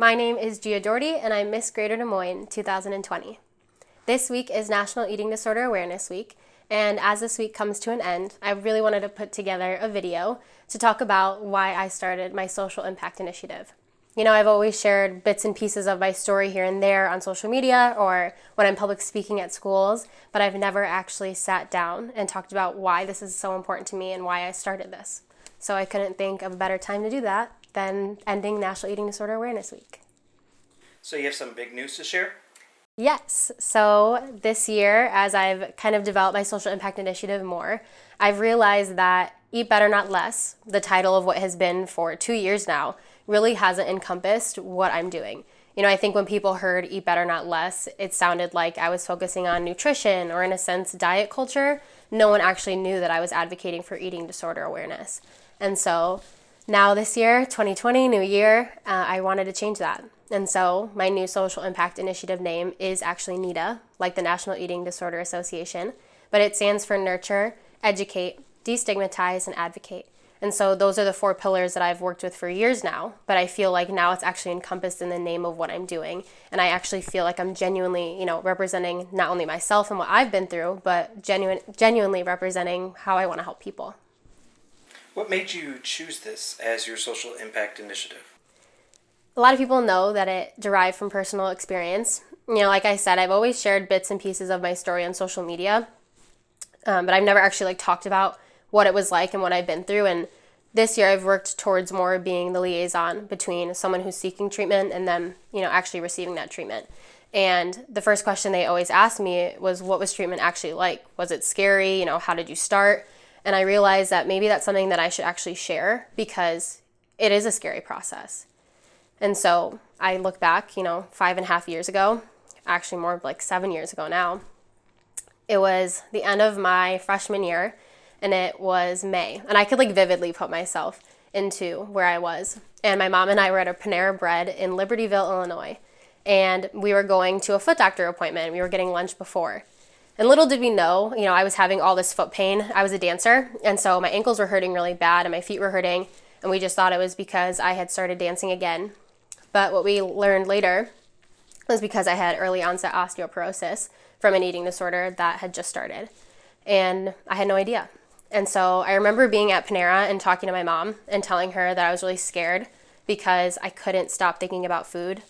My name is Gia Dougherty, and I'm Miss Greater Des Moines 2020. This week is National Eating Disorder Awareness Week, and as this week comes to an end, I really wanted to put together a video to talk about why I started my social impact initiative. You know, I've always shared bits and pieces of my story here and there on social media or when I'm public speaking at schools, but I've never actually sat down and talked about why this is so important to me and why I started this. So I couldn't think of a better time to do that than ending National Eating Disorder Awareness Week. So you have some big news to share? Yes. So this year, as I've kind of developed my social impact initiative more, I've realized that Eat Better Not Less, the title of what has been for 2 years now, really hasn't encompassed what I'm doing. You know, I think when people heard Eat Better Not Less, it sounded like I was focusing on nutrition or, in a sense, diet culture. No one actually knew that I was advocating for eating disorder awareness. And so now this year, 2020, new year, I wanted to change that. And so my new social impact initiative name is actually NEDA, like the National Eating Disorder Association, but it stands for Nurture, Educate, Destigmatize, and Advocate. And so those are the 4 pillars that I've worked with for years now, but I feel like now it's actually encompassed in the name of what I'm doing. And I actually feel like I'm genuinely, representing not only myself and what I've been through, but genuinely representing how I want to help people. What made you choose this as your social impact initiative? A lot of people know that it derived from personal experience. You know, like I said, I've always shared bits and pieces of my story on social media, but I've never actually talked about what it was like and what I've been through. And this year I've worked towards more being the liaison between someone who's seeking treatment and them, actually receiving that treatment. And the first question they always asked me was, what was treatment actually like? Was it scary? How did you start? And I realized that maybe that's something that I should actually share because it is a scary process. And so I look back, 5.5 years ago, actually more like 7 years ago now. It was the end of my freshman year, and it was May. And I could vividly put myself into where I was. And my mom and I were at a Panera Bread in Libertyville, Illinois. And we were going to a foot doctor appointment. We were getting lunch before. And little did we know, I was having all this foot pain. I was a dancer, and so my ankles were hurting really bad and my feet were hurting. And we just thought it was because I had started dancing again. But what we learned later was because I had early onset osteoporosis from an eating disorder that had just started. And I had no idea. And so I remember being at Panera and talking to my mom and telling her that I was really scared because I couldn't stop thinking about food.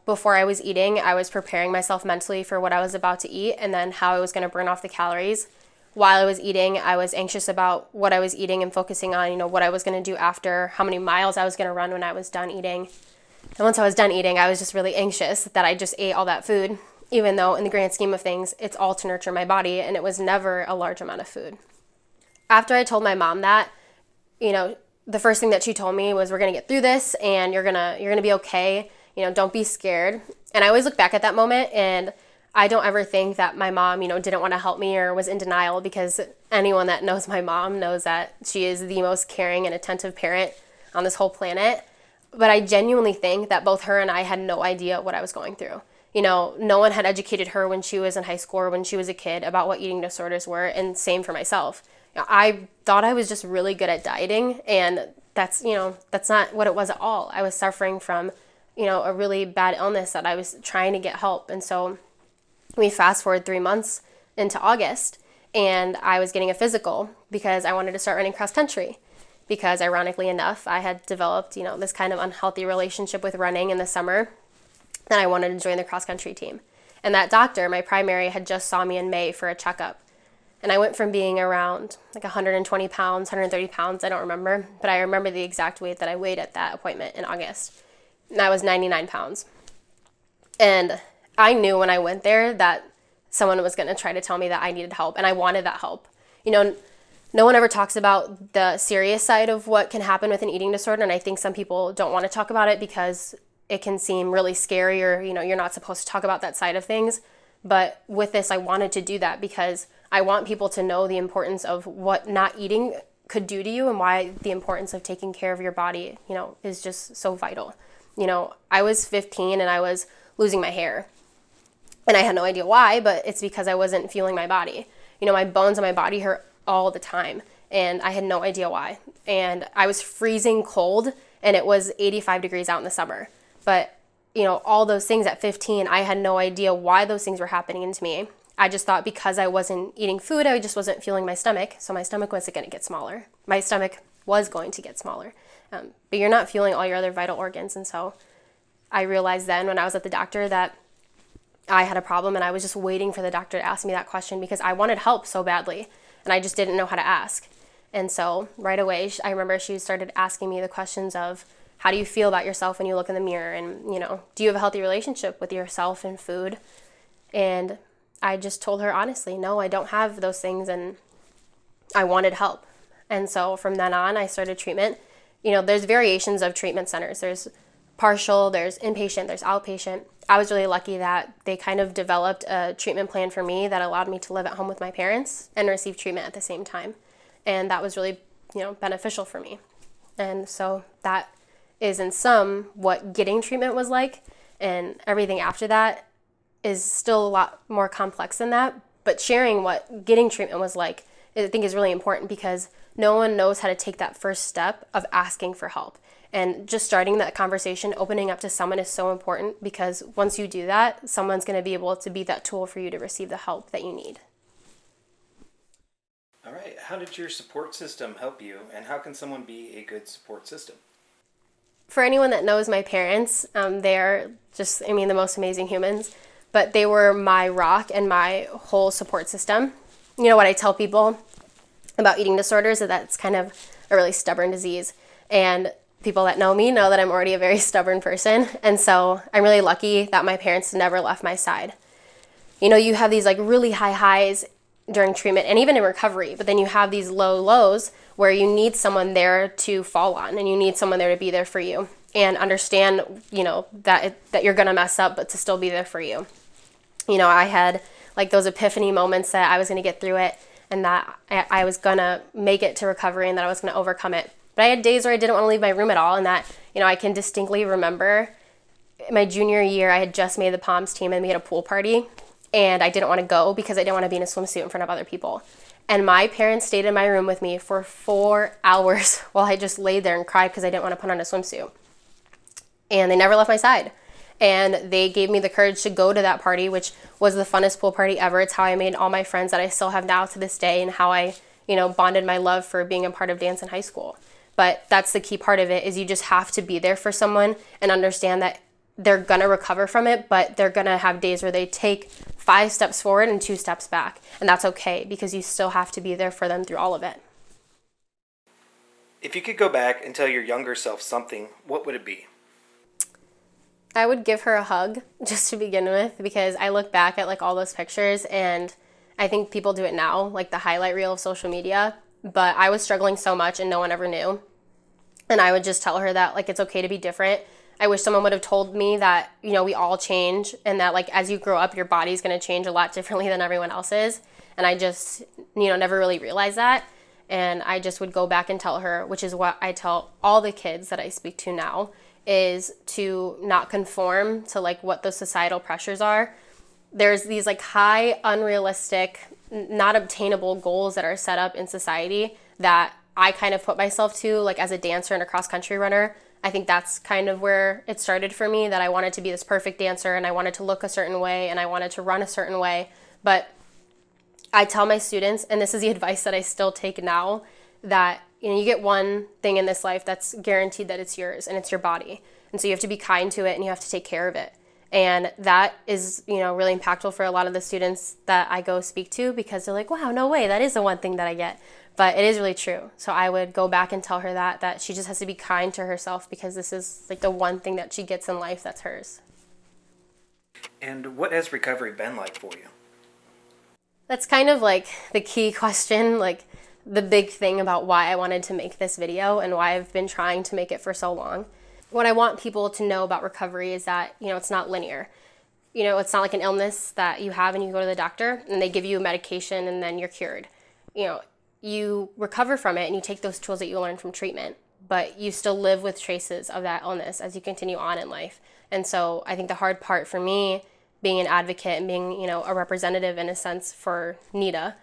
Before I was eating, I was preparing myself mentally for what I was about to eat and then how I was going to burn off the calories. While I was eating, I was anxious about what I was eating and focusing on, what I was going to do after, how many miles I was going to run when I was done eating. And once I was done eating, I was just really anxious that I just ate all that food, even though in the grand scheme of things, it's all to nurture my body, and it was never a large amount of food. After I told my mom that, the first thing that she told me was, we're going to get through this, and you're gonna be okay. Don't be scared. And I always look back at that moment, and I don't ever think that my mom, didn't want to help me or was in denial, because anyone that knows my mom knows that she is the most caring and attentive parent on this whole planet. But I genuinely think that both her and I had no idea what I was going through. No one had educated her when she was in high school or when she was a kid about what eating disorders were, and same for myself. I thought I was just really good at dieting, and that's not what it was at all. I was suffering from, a really bad illness that I was trying to get help. And so we fast forward 3 months into August, and I was getting a physical because I wanted to start running cross country. Because ironically enough, I had developed, this kind of unhealthy relationship with running in the summer, and I wanted to join the cross-country team. And that doctor, my primary, had just saw me in May for a checkup. And I went from being around 120 pounds, 130 pounds, I don't remember, but I remember the exact weight that I weighed at that appointment in August. And I was 99 pounds. And I knew when I went there that someone was going to try to tell me that I needed help, and I wanted that help. No one ever talks about the serious side of what can happen with an eating disorder, and I think some people don't want to talk about it because it can seem really scary, or you're not supposed to talk about that side of things. But with this, I wanted to do that because I want people to know the importance of what not eating could do to you, and why the importance of taking care of your body, is just so vital. I was 15 and I was losing my hair, and I had no idea why, but it's because I wasn't fueling my body. My bones and my body hurt all the time, and I had no idea why. And I was freezing cold, and it was 85 degrees out in the summer. But, all those things at 15, I had no idea why those things were happening to me. I just thought because I wasn't eating food, I just wasn't fueling my stomach. So my stomach wasn't going to get smaller. My stomach was going to get smaller. But you're not fueling all your other vital organs. And so I realized then when I was at the doctor that I had a problem, and I was just waiting for the doctor to ask me that question because I wanted help so badly and I just didn't know how to ask. And so right away, I remember she started asking me the questions of, how do you feel about yourself when you look in the mirror? And, do you have a healthy relationship with yourself and food? And I just told her honestly, no, I don't have those things, and I wanted help. And so from then on, I started treatment. There's variations of treatment centers. There's partial, there's inpatient, there's outpatient. I was really lucky that they kind of developed a treatment plan for me that allowed me to live at home with my parents and receive treatment at the same time. And that was really, beneficial for me. And so that is in sum what getting treatment was like, and everything after that is still a lot more complex than that. But sharing what getting treatment was like, I think, is really important because no one knows how to take that first step of asking for help. And just starting that conversation, opening up to someone is so important because once you do that, someone's going to be able to be that tool for you to receive the help that you need. All right. How did your support system help you, and how can someone be a good support system? For anyone that knows my parents, they're just, the most amazing humans, but they were my rock and my whole support system. What I tell people about eating disorders is that it's kind of a really stubborn disease. And people that know me know that I'm already a very stubborn person. And so I'm really lucky that my parents never left my side. You have these really high highs during treatment and even in recovery, but then you have these low lows where you need someone there to fall on, and you need someone there to be there for you and understand, that you're going to mess up, but to still be there for you. I had those epiphany moments that I was going to get through it and that I was going to make it to recovery and that I was going to overcome it. But I had days where I didn't want to leave my room at all, and that, I can distinctly remember my junior year, I had just made the Palms team and we had a pool party, and I didn't want to go because I didn't want to be in a swimsuit in front of other people. And my parents stayed in my room with me for 4 hours while I just laid there and cried because I didn't want to put on a swimsuit. And they never left my side. And they gave me the courage to go to that party, which was the funnest pool party ever. It's how I made all my friends that I still have now to this day, and how I, bonded my love for being a part of dance in high school. But that's the key part of it, is you just have to be there for someone and understand that they're going to recover from it, but they're going to have days where they take 5 steps forward and 2 steps back. And that's okay, because you still have to be there for them through all of it. If you could go back and tell your younger self something, what would it be? I would give her a hug just to begin with, because I look back at all those pictures, and I think people do it now, the highlight reel of social media, but I was struggling so much and no one ever knew. And I would just tell her that it's okay to be different. I wish someone would have told me that, we all change, and that as you grow up, your body's going to change a lot differently than everyone else's. And I just, never really realized that. And I just would go back and tell her, which is what I tell all the kids that I speak to now, is to not conform to what the societal pressures are. There's these high, unrealistic, not obtainable goals that are set up in society that I kind of put myself to, as a dancer and a cross-country runner. I think that's kind of where it started for me, that I wanted to be this perfect dancer, and I wanted to look a certain way, and I wanted to run a certain way. But I tell my students, and this is the advice that I still take now, that you get one thing in this life that's guaranteed that it's yours, and it's your body. And so you have to be kind to it, and you have to take care of it. And that is, really impactful for a lot of the students that I go speak to, because they're like, wow, no way, that is the one thing that I get. But it is really true. So I would go back and tell her that she just has to be kind to herself, because this is the one thing that she gets in life that's hers. And what has recovery been like for you? That's kind of the key question, the big thing about why I wanted to make this video and why I've been trying to make it for so long. What I want people to know about recovery is that, it's not linear. It's not like an illness that you have and you go to the doctor and they give you a medication and then you're cured. You recover from it and you take those tools that you learned from treatment, but you still live with traces of that illness as you continue on in life. And so I think the hard part for me, being an advocate and being, a representative in a sense for NEDA,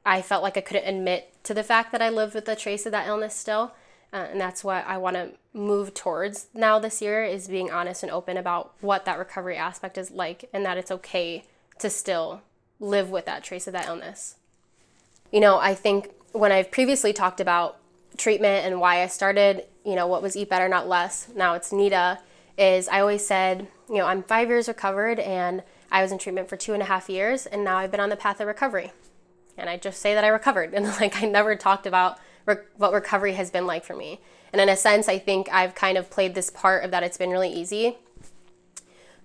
I felt like I couldn't admit to the fact that I lived with a trace of that illness still. And that's what I want to move towards now this year, is being honest and open about what that recovery aspect is like, and that it's okay to still live with that trace of that illness. I think when I've previously talked about treatment and why I started, what was Eat Better Not Less, now it's NEDA, is I always said, I'm 5 years recovered, and I was in treatment for 2.5 years, and now I've been on the path of recovery. And I just say that I recovered, and I never talked about what recovery has been like for me. And in a sense, I think I've kind of played this part of that it's been really easy.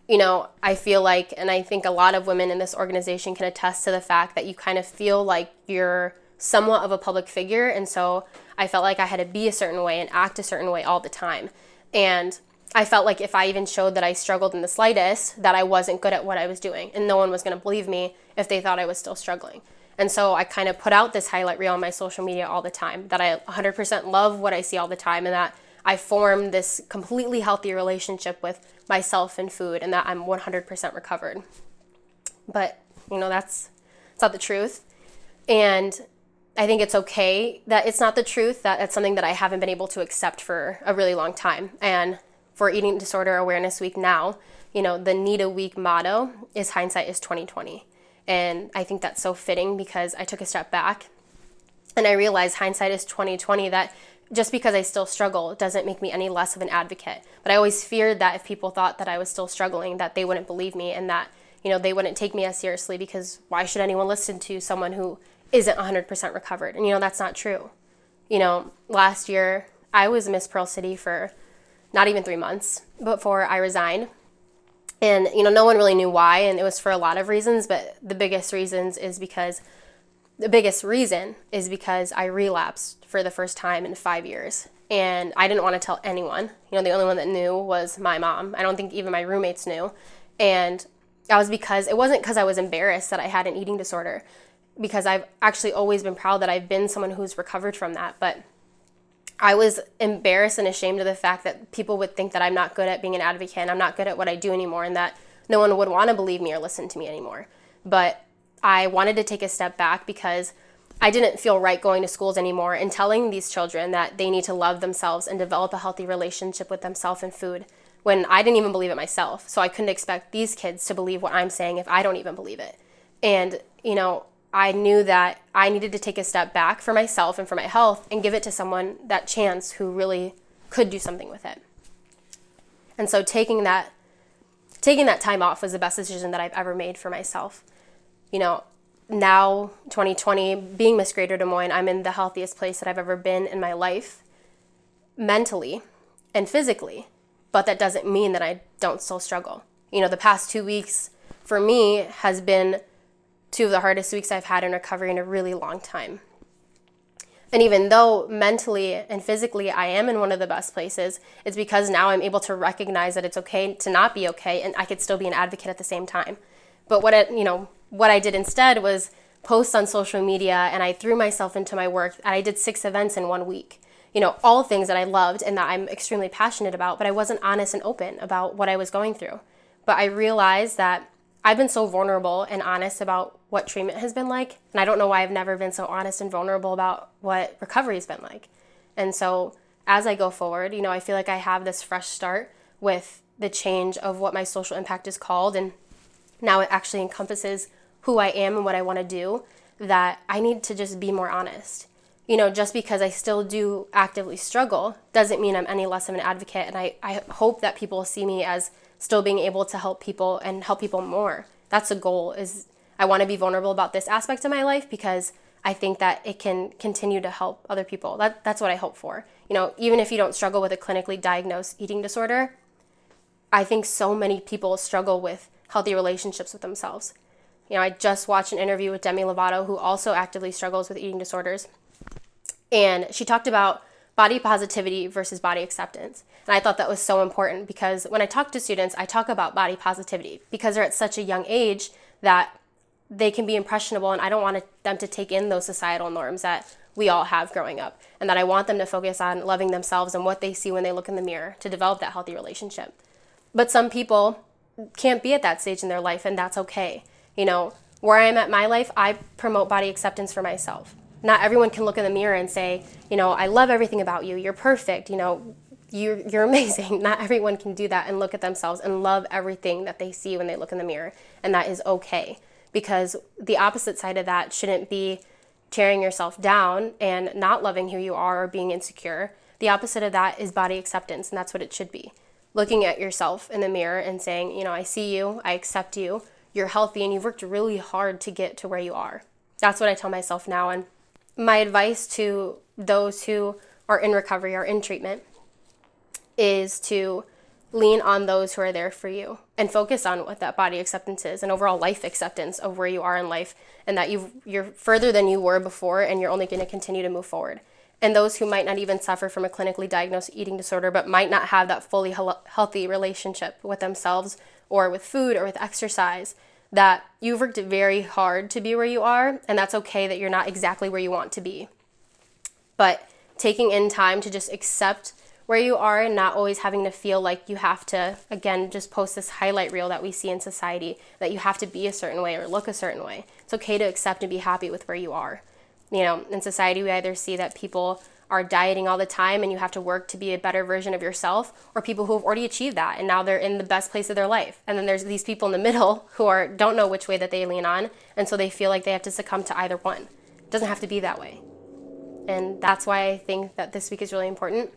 I feel like, and I think a lot of women in this organization can attest to the fact that you kind of feel like you're somewhat of a public figure. And so I felt like I had to be a certain way and act a certain way all the time. And I felt like if I even showed that I struggled in the slightest, that I wasn't good at what I was doing. And no one was going to believe me if they thought I was still struggling. And so I kind of put out this highlight reel on my social media all the time, that I 100% love what I see all the time, and that I formed this completely healthy relationship with myself and food, and that I'm 100% recovered. But, that's not the truth. And I think it's okay that it's not the truth, that it's something that I haven't been able to accept for a really long time. And for Eating Disorder Awareness Week now, the NEDA Week motto is hindsight is 2020. And I think that's so fitting, because I took a step back and I realized hindsight is 2020, that just because I still struggle doesn't make me any less of an advocate. But I always feared that if people thought that I was still struggling, that they wouldn't believe me, and that, they wouldn't take me as seriously, because why should anyone listen to someone who isn't 100% recovered? And, that's not true. Last year I was Miss Pearl City for not even 3 months before I resigned. And, no one really knew why, and it was for a lot of reasons, but the biggest reason is because I relapsed for the first time in 5 years. And I didn't want to tell anyone. The only one that knew was my mom. I don't think even my roommates knew. And it wasn't because I was embarrassed that I had an eating disorder, because I've actually always been proud that I've been someone who's recovered from that. But I was embarrassed and ashamed of the fact that people would think that I'm not good at being an advocate, and I'm not good at what I do anymore, and that no one would want to believe me or listen to me anymore. But I wanted to take a step back, because I didn't feel right going to schools anymore and telling these children that they need to love themselves and develop a healthy relationship with themselves and food, when I didn't even believe it myself. So I couldn't expect these kids to believe what I'm saying if I don't even believe it. And, I knew that I needed to take a step back for myself and for my health and give it to someone that chance who really could do something with it. And so taking that time off was the best decision that I've ever made for myself. Now 2020, being Miss Greater Des Moines, I'm in the healthiest place that I've ever been in my life, mentally and physically. But that doesn't mean that I don't still struggle. The past 2 weeks for me has been 2 of the hardest weeks I've had in recovery in a really long time. And even though mentally and physically I am in one of the best places, it's because now I'm able to recognize that it's okay to not be okay, and I could still be an advocate at the same time. But what I did instead was post on social media, and I threw myself into my work. I did 6 events in 1 week. All things that I loved and that I'm extremely passionate about, but I wasn't honest and open about what I was going through. But I realized that I've been so vulnerable and honest about what treatment has been like, and I don't know why I've never been so honest and vulnerable about what recovery has been like. And so as I go forward, I feel like I have this fresh start with the change of what my social impact is called, and now it actually encompasses who I am and what I want to do, that I need to just be more honest. Just because I still do actively struggle doesn't mean I'm any less of an advocate, and I hope that people see me as still being able to help people and help people more. That's a goal, is I want to be vulnerable about this aspect of my life, because I think that it can continue to help other people. That's what I hope for. Even if you don't struggle with a clinically diagnosed eating disorder, I think so many people struggle with healthy relationships with themselves. I just watched an interview with Demi Lovato, who also actively struggles with eating disorders. And she talked about body positivity versus body acceptance. And I thought that was so important, because when I talk to students, I talk about body positivity because they're at such a young age that they can be impressionable, and I don't want them to take in those societal norms that we all have growing up, and that I want them to focus on loving themselves and what they see when they look in the mirror to develop that healthy relationship. But some people can't be at that stage in their life, and that's okay. Where I am at my life, I promote body acceptance for myself. Not everyone can look in the mirror and say, I love everything about you. You're perfect. You're amazing. Not everyone can do that and look at themselves and love everything that they see when they look in the mirror. And that is okay, because the opposite side of that shouldn't be tearing yourself down and not loving who you are or being insecure. The opposite of that is body acceptance, and that's what it should be. Looking at yourself in the mirror and saying, I see you, I accept you, you're healthy, and you've worked really hard to get to where you are. That's what I tell myself now. And my advice to those who are in recovery or in treatment is to lean on those who are there for you and focus on what that body acceptance is and overall life acceptance of where you are in life, and that you're further than you were before, and you're only going to continue to move forward. And those who might not even suffer from a clinically diagnosed eating disorder but might not have that fully healthy relationship with themselves or with food or with exercise, that you've worked very hard to be where you are, and that's okay that you're not exactly where you want to be. But taking in time to just accept where you are and not always having to feel like you have to, again, just post this highlight reel that we see in society, that you have to be a certain way or look a certain way. It's okay to accept and be happy with where you are. In society, we either see that people are dieting all the time and you have to work to be a better version of yourself, or people who have already achieved that and now they're in the best place of their life. And then there's these people in the middle who don't know which way that they lean on, and so they feel like they have to succumb to either one. It doesn't have to be that way. And that's why I think that this week is really important,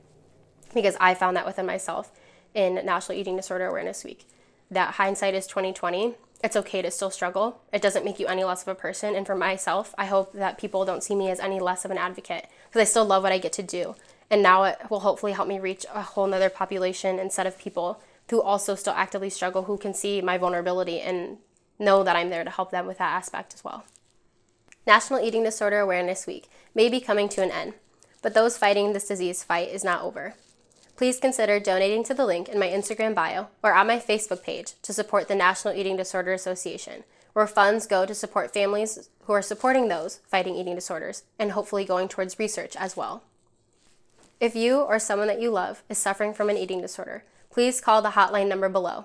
because I found that within myself in National Eating Disorder Awareness Week, that hindsight is 20/20. It's okay to still struggle. It doesn't make you any less of a person. And for myself, I hope that people don't see me as any less of an advocate, because I still love what I get to do. And now it will hopefully help me reach a whole nother population and set of people who also still actively struggle, who can see my vulnerability and know that I'm there to help them with that aspect as well. National Eating Disorder Awareness Week may be coming to an end, but those fighting this disease fight is not over. Please consider donating to the link in my Instagram bio or on my Facebook page to support the National Eating Disorder Association, where funds go to support families who are supporting those fighting eating disorders and hopefully going towards research as well. If you or someone that you love is suffering from an eating disorder, please call the hotline number below